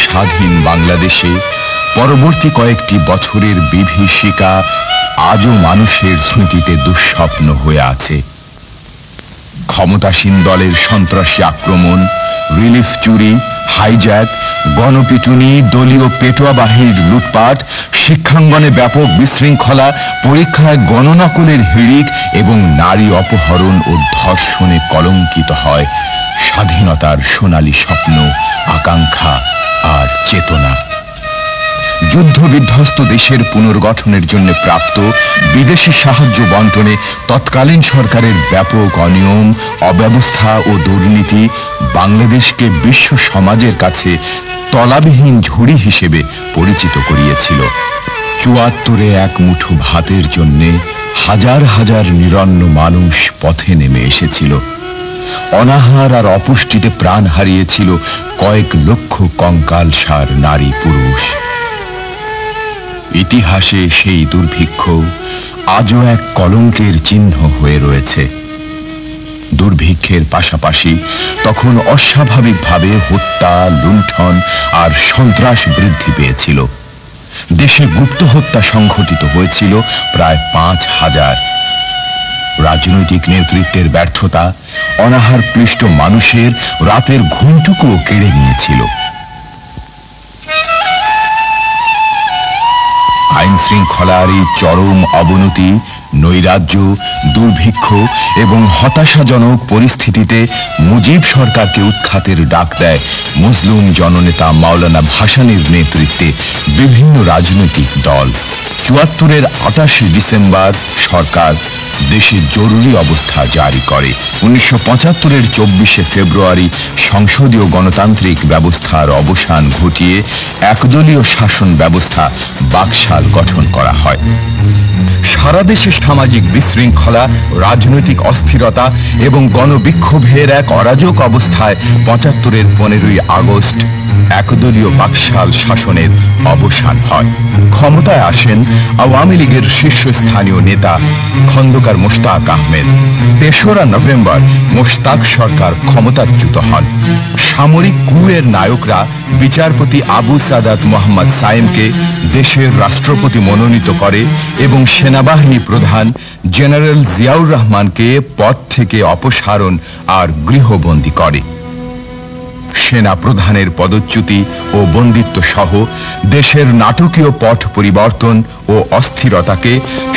স্বাধীন বাংলাদেশে পরবর্তী কয়েকটি বছরের বিভীষিকা আজও মানুষের স্মৃতিতে দুঃস্বপ্ন হয়ে আছে। ক্ষমতাসীন দলের সন্ত্রাসী আক্রমণ, রিলিফ চুরি, হাইজ্যাক, গণপিটুনি, দলীয় পেটোয়া বাহিনীর লুটপাট, শিক্ষাঙ্গনে ব্যাপক বিশৃঙ্খলা, পরীক্ষায় গণনকলের হিড়িক এবং নারী অপহরণ ও ধর্ষণে কলঙ্কিত হয় স্বাধীনতার সোনালী স্বপ্ন, আকাঙ্ক্ষা আর চেতনা। যুদ্ধ বিধ্বস্ত দেশের পুনর্গঠনের জন্য প্রাপ্ত বিদেশি সাহায্য বন্টনে তৎকালীন সরকারের ব্যাপক অনিয়ম, অব্যবস্থা ও দুর্নীতি বাংলাদেশকে বিশ্ব সমাজের কাছে তলাবিহীন ঝুড়ি হিসেবে পরিচিত করিয়েছিল। ৭৪-এ এক মুঠো ভাতের জন্যে হাজার হাজার নিরন্ন মানুষ পথে নেমে এসেছিল। অনাহার আর অপুষ্টিতে প্রাণ হারিয়েছিল কয়েক লক্ষ কঙ্কালসার নারী পুরুষ। ইতিহাসে সেই দুর্ভিক্ষ আজও এক কলঙ্কের চিহ্ন হয়ে রয়েছে। দুর্ভিক্ষের পাশাপাশি তখন অস্বাভাবিকভাবে হত্যা, লুণ্ঠন আর সন্ত্রাস বৃদ্ধি পেয়েছিল। দেশে গুপ্ত হত্যা সংঘটিত হয়েছিল প্রায় ৫,০০০। রাজনৈতিক নেতৃত্বের ব্যর্থতা অনাহার ক্লিষ্ট মানুষের রাতের ঘুমটুকুও কেড়ে নিয়েছিল। আইন শৃঙ্খলার এই চরম অবনতি, নৈরাজ্য, দুর্ভিক্ষ এবং হতাশাজনক পরিস্থিতিতে মুজিব সরকারকে উৎখাতের ডাক দেয় মুসলিম জননেতা মাওলানা ভাসানীর নেতৃত্বে বিভিন্ন রাজনৈতিক দল। ৭৪-এর ২৮ ডিসেম্বর সরকার দেশে জরুরি অবস্থা জারি করে। ১৯৭৫-এর ২৪শে ফেব্রুয়ারি সংসদীয় গণতান্ত্রিক ব্যবস্থার অবসান ঘটিয়ে একদলীয় শাসন ব্যবস্থা বাকশাল গঠন করা হয়। সারা দেশে সামাজিক বিশৃঙ্খলা, রাজনৈতিক অস্থিরতা এবং গণবিক্ষোভের এক অরাজক অবস্থায় ৭৫-এর ১৫ই আগস্ট একদলীয় বাকশাল শাসনের অবসান হয়। ক্ষমতায় আসেন আওয়ামী লীগের শীর্ষস্থানীয় নেতা খন্দকার মোশতাক আহমেদ। ৩রা নভেম্বর মোশতাক সরকার ক্ষমতাচ্যুত হন। সামরিক কুয়ের নায়করা বিচারপতি আবু সাদাত মোহাম্মদ সায়েমকে দেশের রাষ্ট্রপতি মনোনীত করে এবং সেনাবাহিনী প্রধান জেনারেল জিয়াউর রহমানকে পদ থেকে অপসারণ আর গৃহবন্দী করে। সেনা প্রধানের পদচ্যুতি ও বন্দিত্ব সহ দেশের নাটকীয় পট পরিবর্তন ও অস্থিরতাকে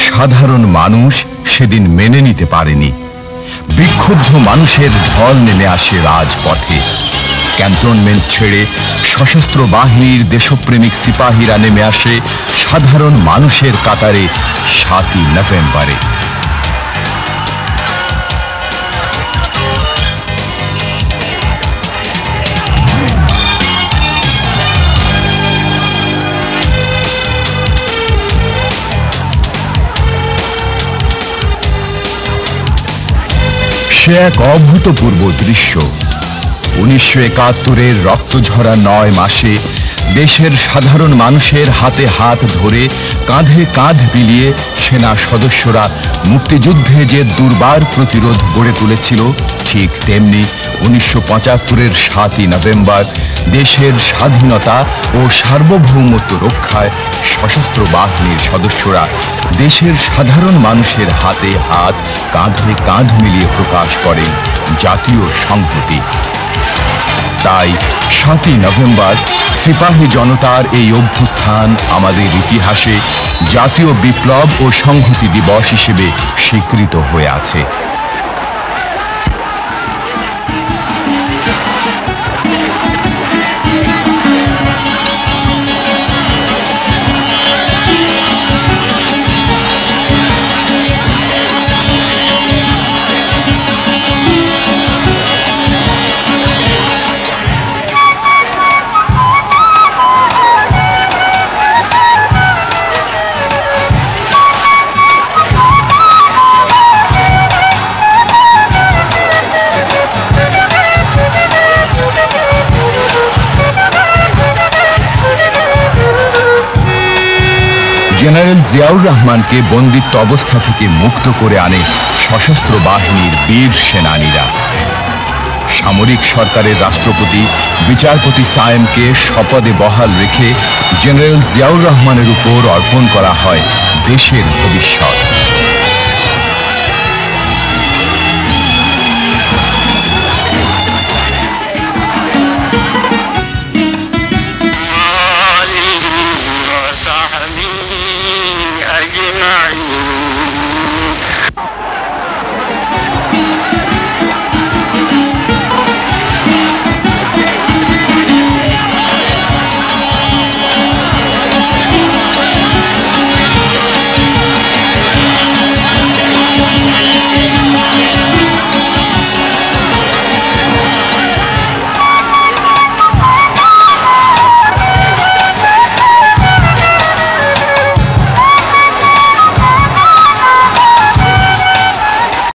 সাধারণ মানুষ সেদিন মেনে নিতে পারেনি। বিক্ষুব্ধ মানুষের ঢল নেমে আসে রাজপথে। ক্যান্টনমেন্ট ছেড়ে সশস্ত্র বাহিনীর দেশপ্রেমিক সিপাহীরা নেমে আসে সাধারণ মানুষের কাতারে ৭ই নভেম্বরে। সে এক অভূতপূর্ব দৃশ্য। ১৯৭১-এর রক্তঝরা ৯ মাসে দেশের সাধারণ মানুষের হাতে হাত ধরে কাঁধে কাঁধ মিলিয়ে সেনা সদস্যরা মুক্তিযুদ্ধে যে দুর্বার প্রতিরোধ গড়ে তুলেছিল, ঠিক তেমনি ১৯৭৫-এর ৭ই নভেম্বর দেশের স্বাধীনতা ও সার্বভৌমত্ব রক্ষায় সশস্ত্র বাহিনীর সদস্যরা দেশের সাধারণ মানুষের হাতে হাত, কাঁধে কাঁধ মিলিয়ে প্রকাশ করেন জাতীয় সংহতি। তাই ৭ই নভেম্বর সিপাহী জনতার এই অভ্যুত্থান আমাদের ইতিহাসে জাতীয় বিপ্লব ও সংহতি দিবস হিসেবে স্বীকৃত হয়ে আছে। জেনারেল জিয়াউর রহমানকে বন্দিত্ব অবস্থা থেকে মুক্ত করে আনে সশস্ত্র বাহিনীর বীর সেনানীরা। সামরিক সরকারের রাষ্ট্রপতি বিচারপতি সায়েমকে শপথে বহাল রেখে জেনারেল জিয়াউর রহমানের উপর অর্পণ করা হয় দেশের ভবিষ্যৎ।